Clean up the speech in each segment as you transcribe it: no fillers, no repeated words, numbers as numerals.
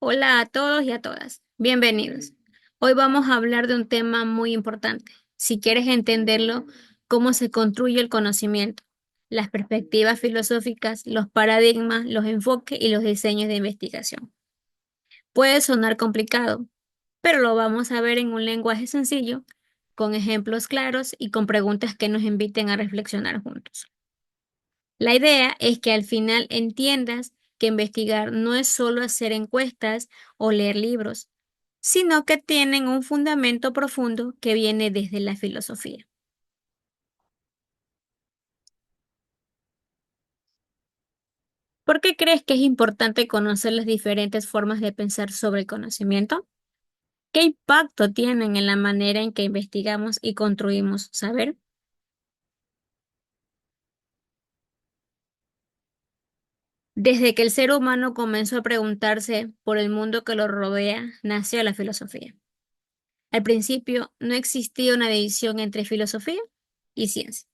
Hola a todos y a todas, bienvenidos. Hoy vamos a hablar de un tema muy importante. Si quieres entenderlo, cómo se construye el conocimiento, las perspectivas filosóficas, los paradigmas, los enfoques y los diseños de investigación. Puede sonar complicado, pero lo vamos a ver en un lenguaje sencillo, con ejemplos claros y con preguntas que nos inviten a reflexionar juntos. La idea es que al final entiendas que investigar no es solo hacer encuestas o leer libros, sino que tienen un fundamento profundo que viene desde la filosofía. ¿Por qué crees que es importante conocer las diferentes formas de pensar sobre el conocimiento? ¿Qué impacto tienen en la manera en que investigamos y construimos saber? Desde que el ser humano comenzó a preguntarse por el mundo que lo rodea, nació la filosofía. Al principio no existía una división entre filosofía y ciencia.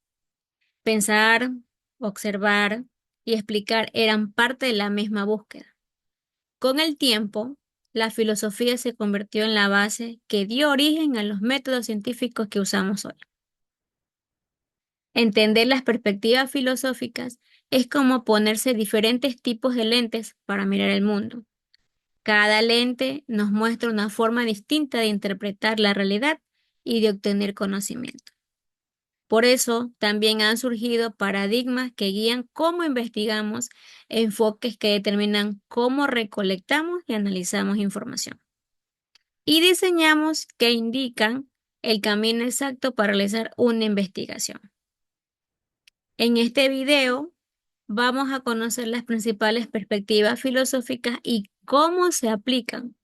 Pensar, observar y explicar eran parte de la misma búsqueda. Con el tiempo, la filosofía se convirtió en la base que dio origen a los métodos científicos que usamos hoy. Entender las perspectivas filosóficas es como ponerse diferentes tipos de lentes para mirar el mundo. Cada lente nos muestra una forma distinta de interpretar la realidad y de obtener conocimiento. Por eso también han surgido paradigmas que guían cómo investigamos, enfoques que determinan cómo recolectamos y analizamos información. Y diseñamos que indican el camino exacto para realizar una investigación. En este video vamos a conocer las principales perspectivas filosóficas y cómo se aplican,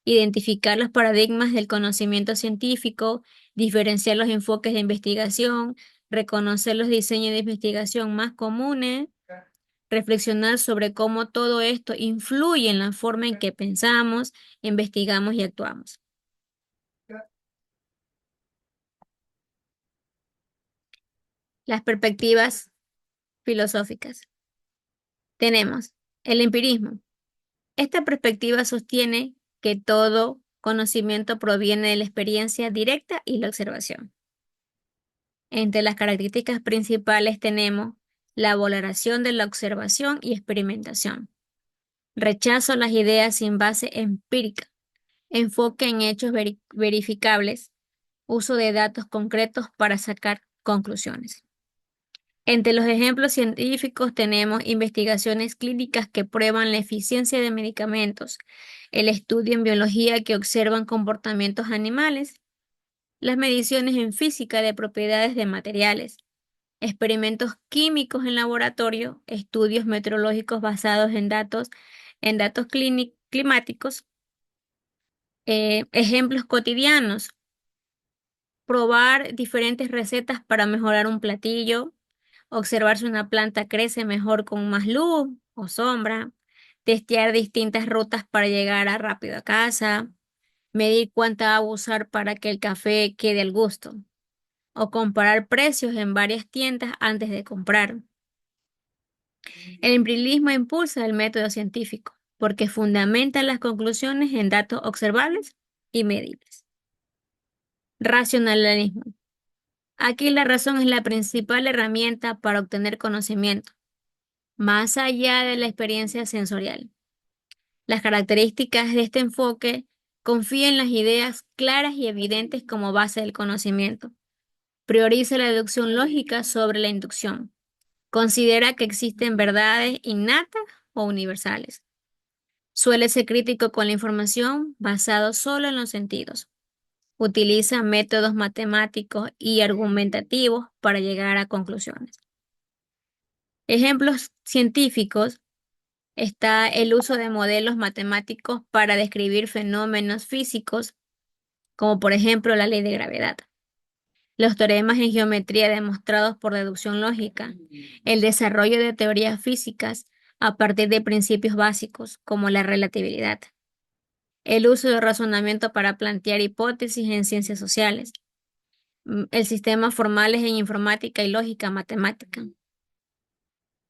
identificar los paradigmas del conocimiento científico, diferenciar los enfoques de investigación, reconocer los diseños de investigación más comunes, reflexionar sobre cómo todo esto influye en la forma en que pensamos, investigamos y actuamos. Las perspectivas filosóficas. Tenemos el empirismo. Esta perspectiva sostiene que todo conocimiento proviene de la experiencia directa y la observación. Entre las características principales tenemos la valoración de la observación y experimentación, rechazo a las ideas sin base empírica, enfoque en hechos verificables, uso de datos concretos para sacar conclusiones. Entre los ejemplos científicos tenemos investigaciones clínicas que prueban la eficiencia de medicamentos, el estudio en biología que observan comportamientos animales, las mediciones en física de propiedades de materiales, experimentos químicos en laboratorio, estudios meteorológicos basados en datos climáticos, ejemplos cotidianos, probar diferentes recetas para mejorar un platillo, observar si una planta crece mejor con más luz o sombra, testear distintas rutas para llegar rápido a casa, medir cuánta agua usar para que el café quede al gusto, o comparar precios en varias tiendas antes de comprar. El empirismo impulsa el método científico porque fundamenta las conclusiones en datos observables y medibles. Racionalismo. Aquí la razón es la principal herramienta para obtener conocimiento, más allá de la experiencia sensorial. Las características de este enfoque confían en las ideas claras y evidentes como base del conocimiento. Prioriza la deducción lógica sobre la inducción. Considera que existen verdades innatas o universales. Suele ser crítico con la información basado solo en los sentidos. Utiliza métodos matemáticos y argumentativos para llegar a conclusiones. Ejemplos científicos está el uso de modelos matemáticos para describir fenómenos físicos, como por ejemplo la ley de gravedad. Los teoremas en geometría demostrados por deducción lógica, el desarrollo de teorías físicas a partir de principios básicos como la relatividad, el uso de razonamiento para plantear hipótesis en ciencias sociales, el sistema formales en informática y lógica matemática.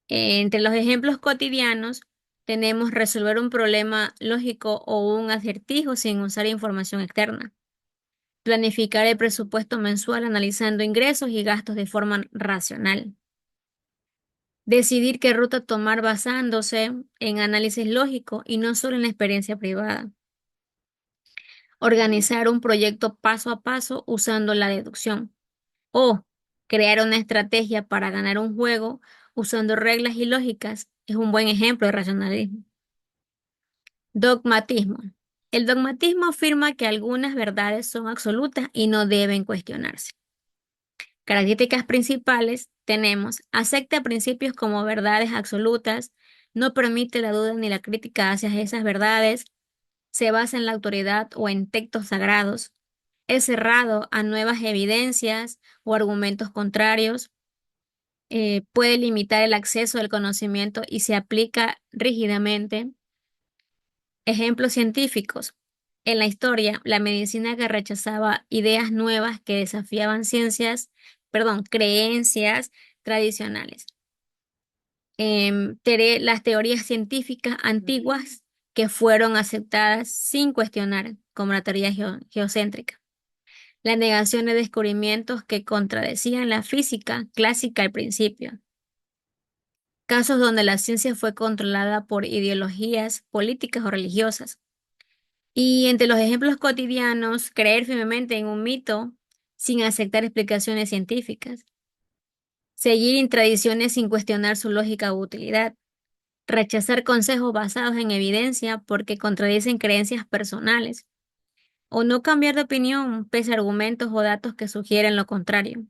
Entre los ejemplos cotidianos Tenemos resolver un problema lógico o un acertijo sin usar información externa. Planificar el presupuesto mensual analizando ingresos y gastos de forma racional. Decidir qué ruta tomar basándose en análisis lógico y no solo en la experiencia privada. Organizar un proyecto paso a paso usando la deducción. O crear una estrategia para ganar un juego usando reglas y lógicas es un buen ejemplo de racionalismo. Dogmatismo. El dogmatismo afirma que algunas verdades son absolutas y no deben cuestionarse. Características principales tenemos: acepta principios como verdades absolutas, no permite la duda ni la crítica hacia esas verdades, se basa en la autoridad o en textos sagrados, es cerrado a nuevas evidencias o argumentos contrarios, puede limitar el acceso al conocimiento y se aplica rígidamente. Ejemplos científicos. En la historia, la medicina que rechazaba ideas nuevas que desafiaban creencias tradicionales. Las teorías científicas antiguas que fueron aceptadas sin cuestionar, como la teoría geocéntrica. La negación de descubrimientos que contradecían la física clásica al principio. Casos donde la ciencia fue controlada por ideologías políticas o religiosas. Y entre los ejemplos cotidianos, creer firmemente en un mito sin aceptar explicaciones científicas, seguir en tradiciones sin cuestionar su lógica u utilidad, rechazar consejos basados en evidencia porque contradicen creencias personales, o no cambiar de opinión pese a argumentos o datos que sugieren lo contrario,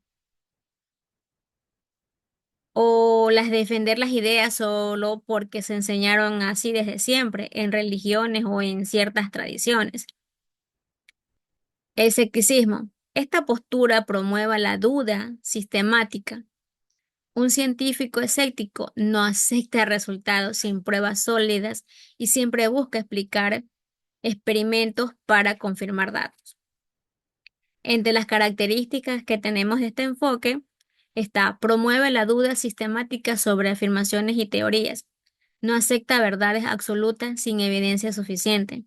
o las defender las ideas solo porque se enseñaron así desde siempre en religiones o en ciertas tradiciones. El escepticismo. Esta postura promueve la duda sistemática. Un científico escéptico no acepta resultados sin pruebas sólidas y siempre busca explicar experimentos para confirmar datos. Entre las características que tenemos de este enfoque está: promueve la duda sistemática sobre afirmaciones y teorías. No acepta verdades absolutas sin evidencia suficiente.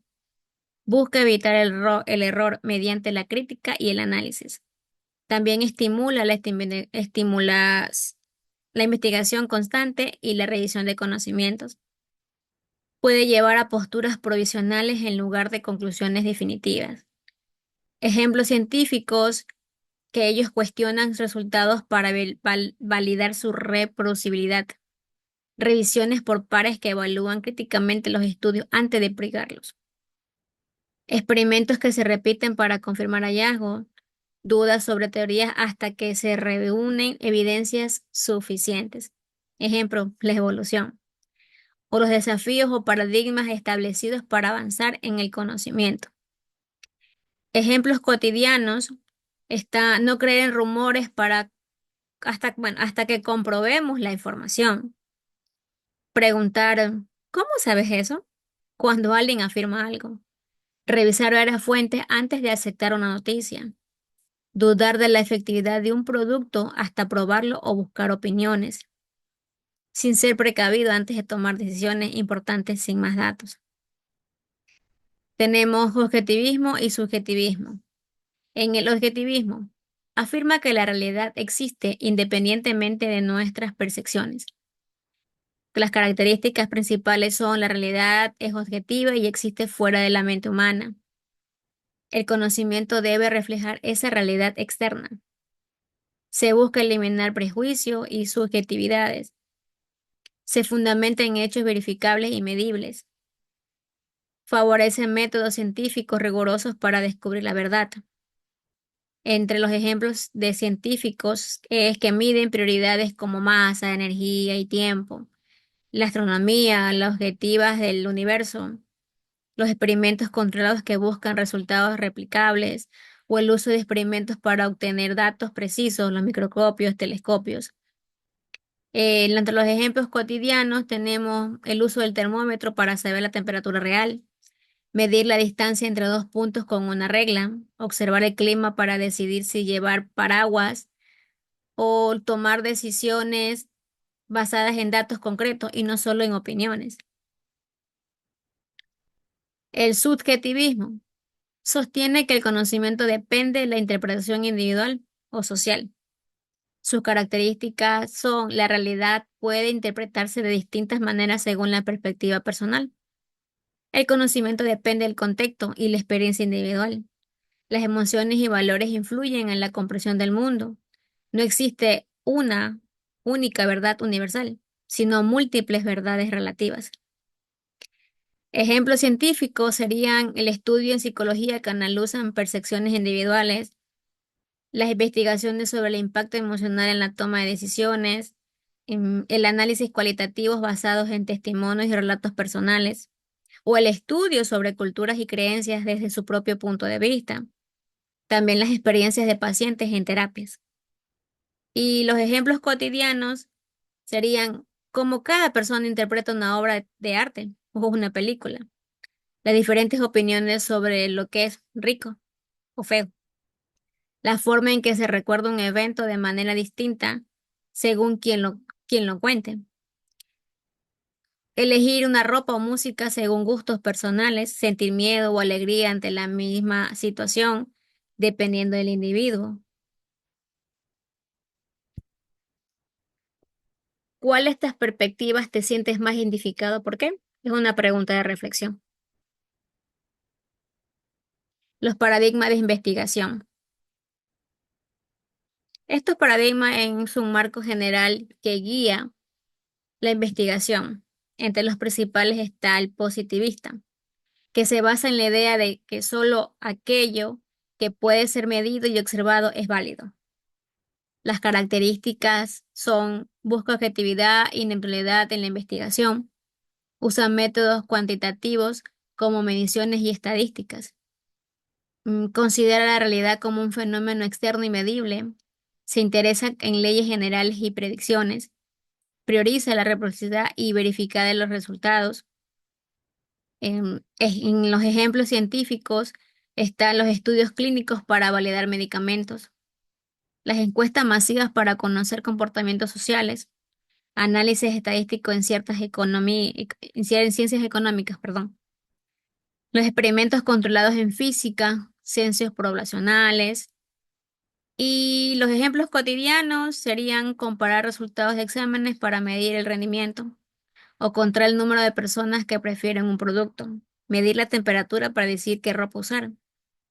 Busca evitar el error mediante la crítica y el análisis. También estimula la investigación constante y la revisión de conocimientos. Puede llevar a posturas provisionales en lugar de conclusiones definitivas. Ejemplos científicos que ellos cuestionan resultados para validar su reproducibilidad. Revisiones por pares que evalúan críticamente los estudios antes de publicarlos. Experimentos que se repiten para confirmar hallazgos. Dudas sobre teorías hasta que se reúnen evidencias suficientes. Ejemplo, la evolución. O los desafíos o paradigmas establecidos para avanzar en el conocimiento. Ejemplos cotidianos está no creer en rumores hasta que comprobemos la información. Preguntar, ¿cómo sabes eso? Cuando alguien afirma algo. Revisar varias fuentes antes de aceptar una noticia. Dudar de la efectividad de un producto hasta probarlo o buscar opiniones, sin ser precavido antes de tomar decisiones importantes sin más datos. Tenemos objetivismo y subjetivismo. En el objetivismo, afirma que la realidad existe independientemente de nuestras percepciones. Las características principales son: la realidad es objetiva y existe fuera de la mente humana. El conocimiento debe reflejar esa realidad externa. Se busca eliminar prejuicios y subjetividades. Se fundamenta en hechos verificables y medibles. Favorece métodos científicos rigurosos para descubrir la verdad. Entre los ejemplos de científicos es que miden prioridades como masa, energía y tiempo, la astronomía, las objetivas del universo, los experimentos controlados que buscan resultados replicables, o el uso de experimentos para obtener datos precisos, los microscopios, telescopios. Entre los ejemplos cotidianos tenemos el uso del termómetro para saber la temperatura real, medir la distancia entre dos puntos con una regla, observar el clima para decidir si llevar paraguas, o tomar decisiones basadas en datos concretos y no solo en opiniones. El subjetivismo sostiene que el conocimiento depende de la interpretación individual o social. Sus características son: la realidad puede interpretarse de distintas maneras según la perspectiva personal. El conocimiento depende del contexto y la experiencia individual. Las emociones y valores influyen en la comprensión del mundo. No existe una única verdad universal, sino múltiples verdades relativas. Ejemplos científicos serían el estudio en psicología que analizan percepciones individuales, las investigaciones sobre el impacto emocional en la toma de decisiones, el análisis cualitativos basados en testimonios y relatos personales, o el estudio sobre culturas y creencias desde su propio punto de vista. También las experiencias de pacientes en terapias. Y los ejemplos cotidianos serían cómo cada persona interpreta una obra de arte o una película, las diferentes opiniones sobre lo que es rico o feo, la forma en que se recuerda un evento de manera distinta según quien lo cuente, elegir una ropa o música según gustos personales, sentir miedo o alegría ante la misma situación, dependiendo del individuo. ¿Cuál de estas perspectivas te sientes más identificado? ¿Por qué? Es una pregunta de reflexión. Los paradigmas de investigación. Estos paradigmas es un marco general que guía la investigación. Entre los principales está el positivista, que se basa en la idea de que solo aquello que puede ser medido y observado es válido. Las características son: busca objetividad y neutralidad en la investigación, usan métodos cuantitativos como mediciones y estadísticas, considera la realidad como un fenómeno externo y medible, se interesa en leyes generales y predicciones, prioriza la reciprocidad y verificar de los resultados. En los ejemplos científicos están los estudios clínicos para validar medicamentos, las encuestas masivas para conocer comportamientos sociales, análisis estadístico en en ciencias económicas, perdón. Los experimentos controlados en física, censos poblacionales. Y los ejemplos cotidianos serían comparar resultados de exámenes para medir el rendimiento, o contar el número de personas que prefieren un producto, medir la temperatura para decir qué ropa usar,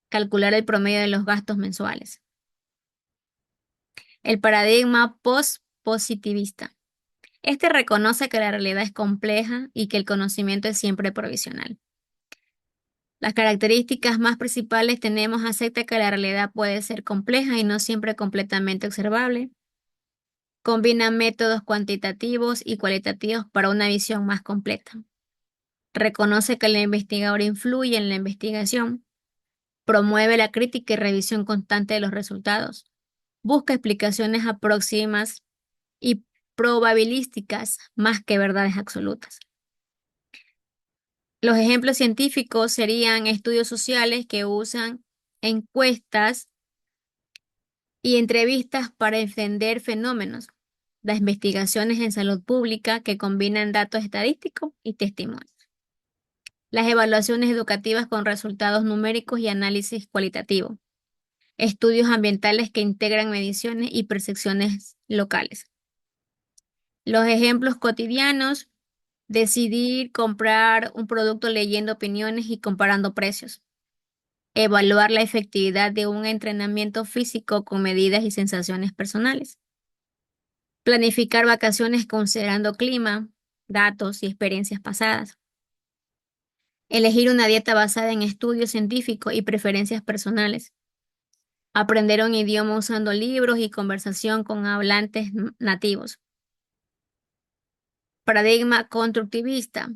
calcular el promedio de los gastos mensuales. El paradigma post-positivista. Este reconoce que la realidad es compleja y que el conocimiento es siempre provisional. Las características más principales tenemos: acepta que la realidad puede ser compleja y no siempre completamente observable. Combina métodos cuantitativos y cualitativos para una visión más completa. Reconoce que el investigador influye en la investigación. Promueve la crítica y revisión constante de los resultados. Busca explicaciones aproximadas y probabilísticas más que verdades absolutas. Los ejemplos científicos serían estudios sociales que usan encuestas y entrevistas para entender fenómenos. Las investigaciones en salud pública que combinan datos estadísticos y testimonios. Las evaluaciones educativas con resultados numéricos y análisis cualitativo. Estudios ambientales que integran mediciones y percepciones locales. Los ejemplos cotidianos: decidir comprar un producto leyendo opiniones y comparando precios. Evaluar la efectividad de un entrenamiento físico con medidas y sensaciones personales. Planificar vacaciones considerando clima, datos y experiencias pasadas. Elegir una dieta basada en estudios científicos y preferencias personales. Aprender un idioma usando libros y conversación con hablantes nativos. Paradigma constructivista.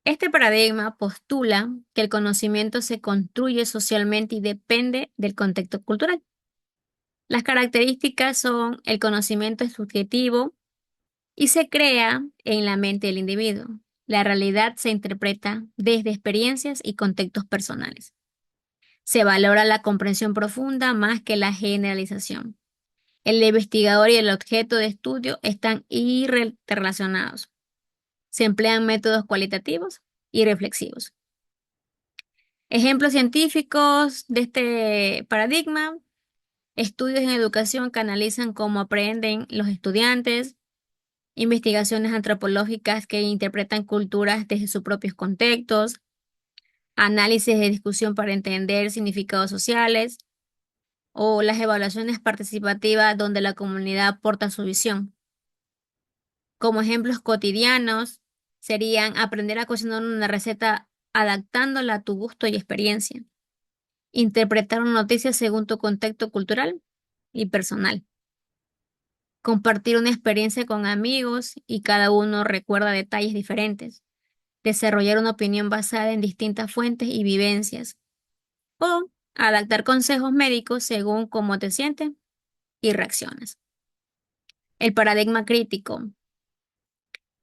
Este paradigma postula que el conocimiento se construye socialmente y depende del contexto cultural. Las características son: el conocimiento es subjetivo y se crea en la mente del individuo. La realidad se interpreta desde experiencias y contextos personales. Se valora la comprensión profunda más que la generalización. El investigador y el objeto de estudio están interrelacionados. Se emplean métodos cualitativos y reflexivos. Ejemplos científicos de este paradigma: estudios en educación que analizan cómo aprenden los estudiantes, investigaciones antropológicas que interpretan culturas desde sus propios contextos, análisis de discusión para entender significados sociales, o las evaluaciones participativas donde la comunidad aporta su visión. Como ejemplos cotidianos serían aprender a cocinar una receta adaptándola a tu gusto y experiencia, interpretar una noticia según tu contexto cultural y personal, compartir una experiencia con amigos y cada uno recuerda detalles diferentes, desarrollar una opinión basada en distintas fuentes y vivencias, o adaptar consejos médicos según cómo te sientes y reaccionas. El paradigma crítico.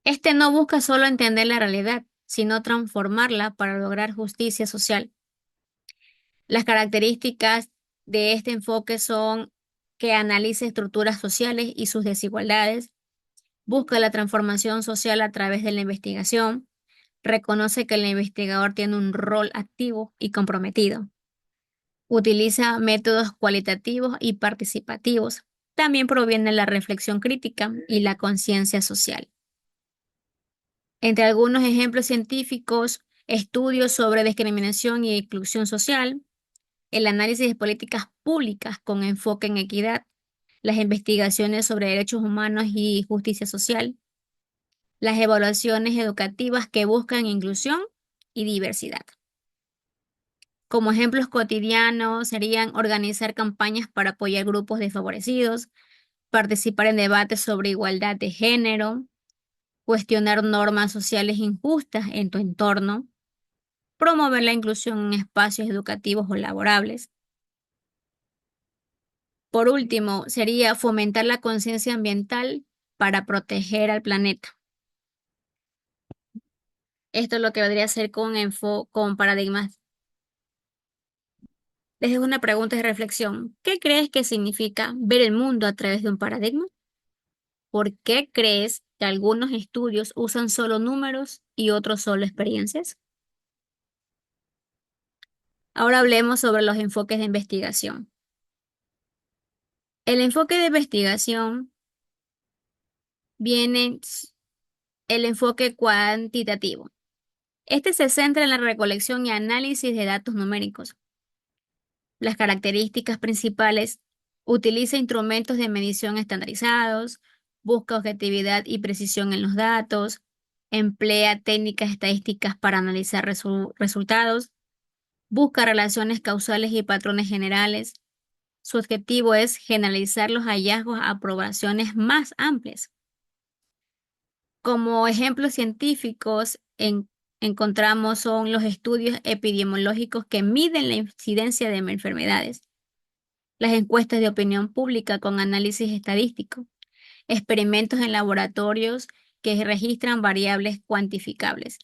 Este no busca solo entender la realidad, sino transformarla para lograr justicia social. Las características de este enfoque son que analiza estructuras sociales y sus desigualdades, busca la transformación social a través de la investigación, reconoce que el investigador tiene un rol activo y comprometido, utiliza métodos cualitativos y participativos, también proviene la reflexión crítica y la conciencia social. Entre algunos ejemplos científicos, estudios sobre discriminación y exclusión social, el análisis de políticas públicas con enfoque en equidad, las investigaciones sobre derechos humanos y justicia social, las evaluaciones educativas que buscan inclusión y diversidad. Como ejemplos cotidianos serían organizar campañas para apoyar grupos desfavorecidos, participar en debates sobre igualdad de género, cuestionar normas sociales injustas en tu entorno, promover la inclusión en espacios educativos o laborables. Por último, sería fomentar la conciencia ambiental para proteger al planeta. Esto es lo que vendría a ser con paradigmas. Les dejo una pregunta de reflexión. ¿Qué crees que significa ver el mundo a través de un paradigma? ¿Por qué crees que algunos estudios usan solo números y otros solo experiencias? Ahora hablemos sobre los enfoques de investigación. El enfoque de investigación viene el enfoque cuantitativo. Este se centra en la recolección y análisis de datos numéricos. Las características principales: utiliza instrumentos de medición estandarizados, busca objetividad y precisión en los datos, emplea técnicas estadísticas para analizar resultados, busca relaciones causales y patrones generales. Su objetivo es generalizar los hallazgos a poblaciones más amplias. Como ejemplos científicos encontramos son los estudios epidemiológicos que miden la incidencia de enfermedades, las encuestas de opinión pública con análisis estadístico, experimentos en laboratorios que registran variables cuantificables,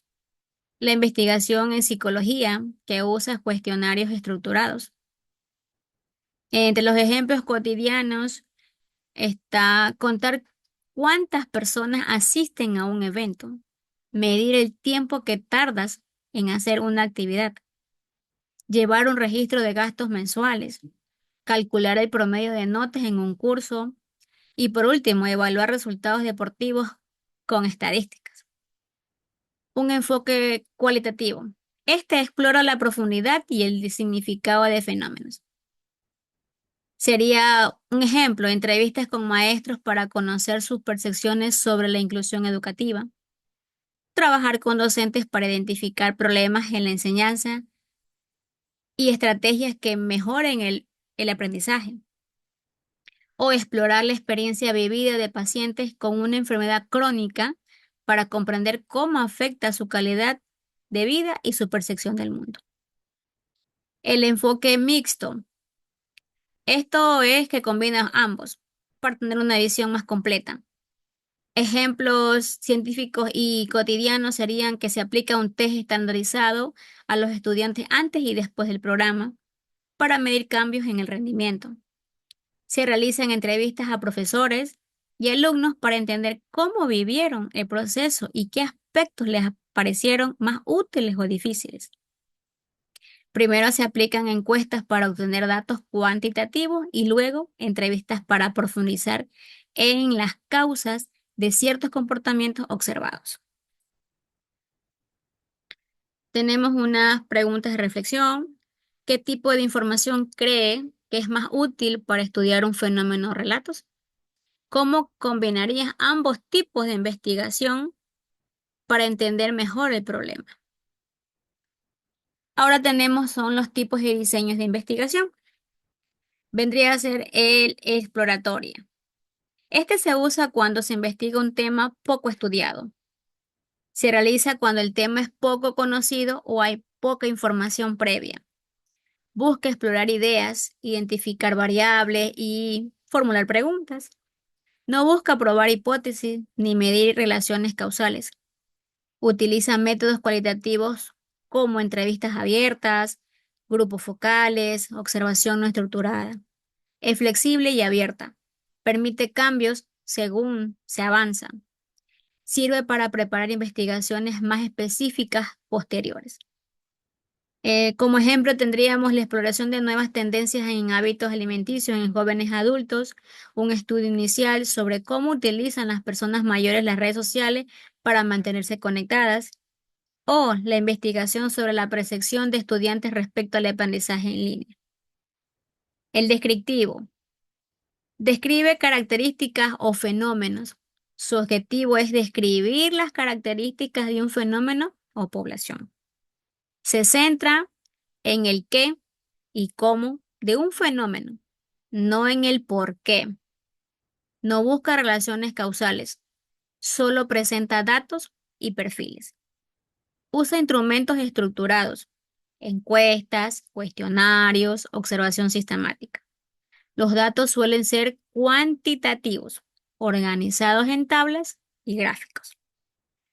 la investigación en psicología que usa cuestionarios estructurados. Entre los ejemplos cotidianos está contar cuántas personas asisten a un evento, medir el tiempo que tardas en hacer una actividad, llevar un registro de gastos mensuales, calcular el promedio de notas en un curso y por último, evaluar resultados deportivos con estadísticas. Un enfoque cualitativo. Este explora la profundidad y el significado de fenómenos. Sería un ejemplo, entrevistas con maestros para conocer sus percepciones sobre la inclusión educativa, trabajar con docentes para identificar problemas en la enseñanza y estrategias que mejoren el aprendizaje, o explorar la experiencia vivida de pacientes con una enfermedad crónica para comprender cómo afecta su calidad de vida y su percepción del mundo. El enfoque mixto. Esto es que combina ambos para tener una visión más completa. Ejemplos científicos y cotidianos serían que se aplica un test estandarizado a los estudiantes antes y después del programa para medir cambios en el rendimiento. Se realizan entrevistas a profesores y alumnos para entender cómo vivieron el proceso y qué aspectos les parecieron más útiles o difíciles. Primero se aplican encuestas para obtener datos cuantitativos y luego entrevistas para profundizar en las causas de ciertos comportamientos observados. Tenemos unas preguntas de reflexión. ¿Qué tipo de información cree que es más útil para estudiar un fenómeno o relatos? ¿Cómo combinarías ambos tipos de investigación para entender mejor el problema? Ahora tenemos son los tipos de diseños de investigación. Vendría a ser el exploratoria. Este se usa cuando se investiga un tema poco estudiado. Se realiza cuando el tema es poco conocido o hay poca información previa. Busca explorar ideas, identificar variables y formular preguntas. No busca probar hipótesis ni medir relaciones causales. Utiliza métodos cualitativos como entrevistas abiertas, grupos focales, observación no estructurada. Es flexible y abierta. Permite cambios según se avanza. Sirve para preparar investigaciones más específicas posteriores. Como ejemplo, tendríamos la exploración de nuevas tendencias en hábitos alimenticios en jóvenes adultos, un estudio inicial sobre cómo utilizan las personas mayores las redes sociales para mantenerse conectadas, o la investigación sobre la percepción de estudiantes respecto al aprendizaje en línea. El descriptivo. Describe características o fenómenos. Su objetivo es describir las características de un fenómeno o población. Se centra en el qué y cómo de un fenómeno, no en el por qué. No busca relaciones causales, solo presenta datos y perfiles. Usa instrumentos estructurados, encuestas, cuestionarios, observación sistemática. Los datos suelen ser cuantitativos, organizados en tablas y gráficos.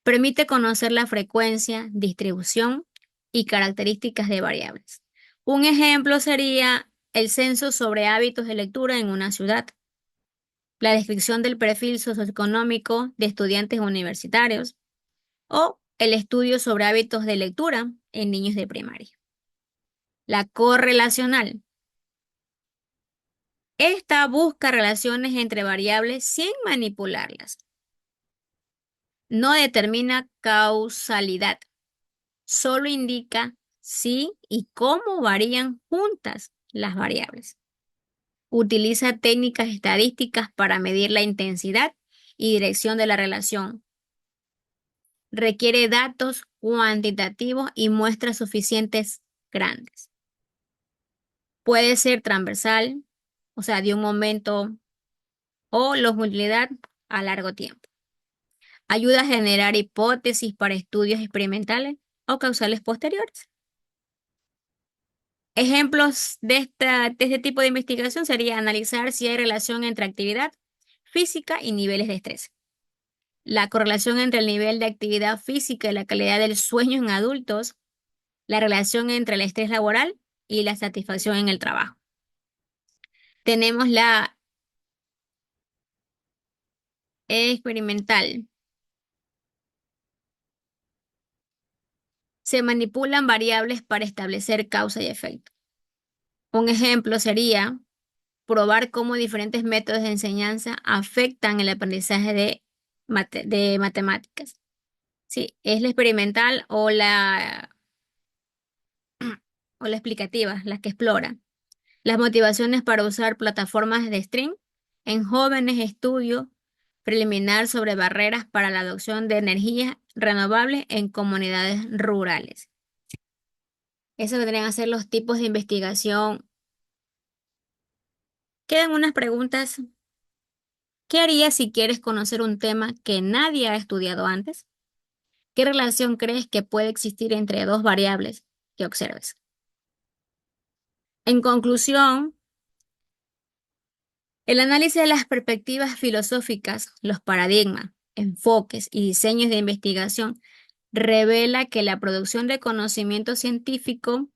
Permite conocer la frecuencia, distribución y características de variables. Un ejemplo sería el censo sobre hábitos de lectura en una ciudad, la descripción del perfil socioeconómico de estudiantes universitarios o el estudio sobre hábitos de lectura en niños de primaria. La correlacional. Esta busca relaciones entre variables sin manipularlas. No determina causalidad, solo indica si y cómo varían juntas las variables. Utiliza técnicas estadísticas para medir la intensidad y dirección de la relación. Requiere datos cuantitativos y muestras suficientes grandes. Puede ser transversal, o sea, de un momento, o longitudinal a largo tiempo. Ayuda a generar hipótesis para estudios experimentales o causales posteriores. Ejemplos de este tipo de investigación sería analizar si hay relación entre actividad física y niveles de estrés. La correlación entre el nivel de actividad física y la calidad del sueño en adultos, la relación entre el estrés laboral y la satisfacción en el trabajo. Tenemos la experimental. Se manipulan variables para establecer causa y efecto. Un ejemplo sería probar cómo diferentes métodos de enseñanza afectan el aprendizaje de matemáticas. Sí, es la experimental o la explicativa, la que explora. Las motivaciones para usar plataformas de stream en jóvenes, estudio preliminar sobre barreras para la adopción de energías renovables en comunidades rurales. Esos vendrían a ser los tipos de investigación. Quedan unas preguntas. ¿Qué harías si quieres conocer un tema que nadie ha estudiado antes? ¿Qué relación crees que puede existir entre dos variables que observes? En conclusión, el análisis de las perspectivas filosóficas, los paradigmas, enfoques y diseños de investigación revela que la producción de conocimiento científico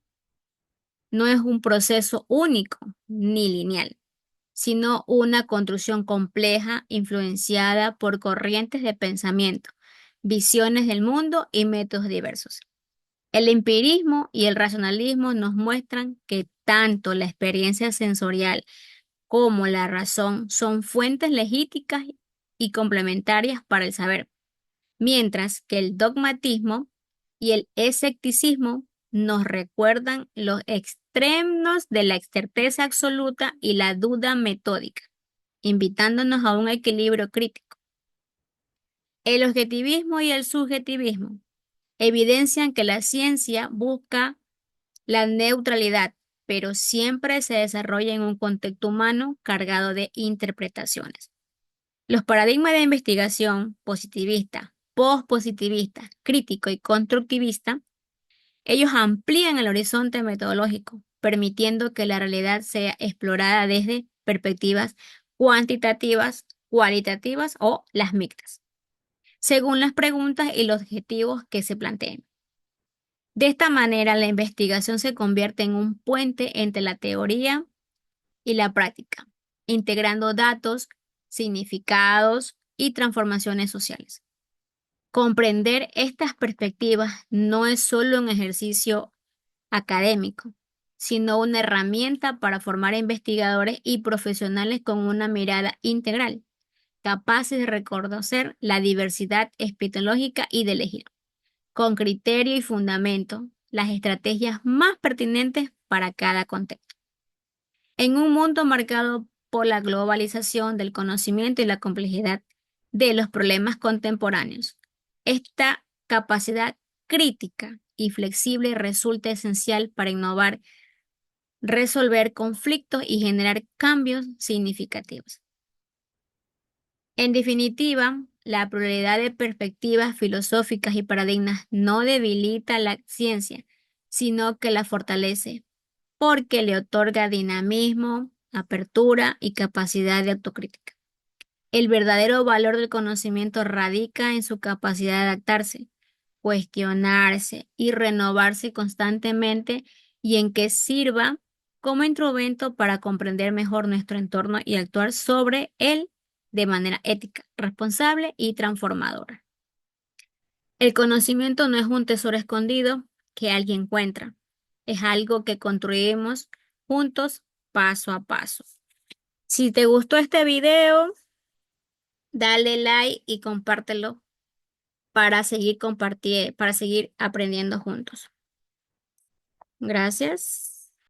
no es un proceso único ni lineal, sino una construcción compleja influenciada por corrientes de pensamiento, visiones del mundo y métodos diversos. El empirismo y el racionalismo nos muestran que tanto la experiencia sensorial como la razón son fuentes legítimas y complementarias para el saber, mientras que el dogmatismo y el escepticismo nos recuerdan los extremos de la certeza absoluta y la duda metódica, invitándonos a un equilibrio crítico. El objetivismo y el subjetivismo evidencian que la ciencia busca la neutralidad, pero siempre se desarrolla en un contexto humano cargado de interpretaciones. Los paradigmas de investigación positivista, pospositivista, crítico y constructivista, ellos amplían el horizonte metodológico, permitiendo que la realidad sea explorada desde perspectivas cuantitativas, cualitativas o las mixtas, según las preguntas y los objetivos que se planteen. De esta manera, la investigación se convierte en un puente entre la teoría y la práctica, integrando datos, significados y transformaciones sociales. Comprender estas perspectivas no es solo un ejercicio académico, sino una herramienta para formar investigadores y profesionales con una mirada integral, capaces de reconocer la diversidad epistemológica y de elegir, con criterio y fundamento, las estrategias más pertinentes para cada contexto. En un mundo marcado por la globalización del conocimiento y la complejidad de los problemas contemporáneos, esta capacidad crítica y flexible resulta esencial para innovar, resolver conflictos y generar cambios significativos. En definitiva, la pluralidad de perspectivas filosóficas y paradigmas no debilita la ciencia, sino que la fortalece, porque le otorga dinamismo, apertura y capacidad de autocrítica. El verdadero valor del conocimiento radica en su capacidad de adaptarse, cuestionarse y renovarse constantemente y en que sirva como instrumento para comprender mejor nuestro entorno y actuar sobre él de manera ética, responsable y transformadora. El conocimiento no es un tesoro escondido que alguien encuentra, es algo que construimos juntos paso a paso. Si te gustó este video, dale like y compártelo para seguir aprendiendo juntos. Gracias.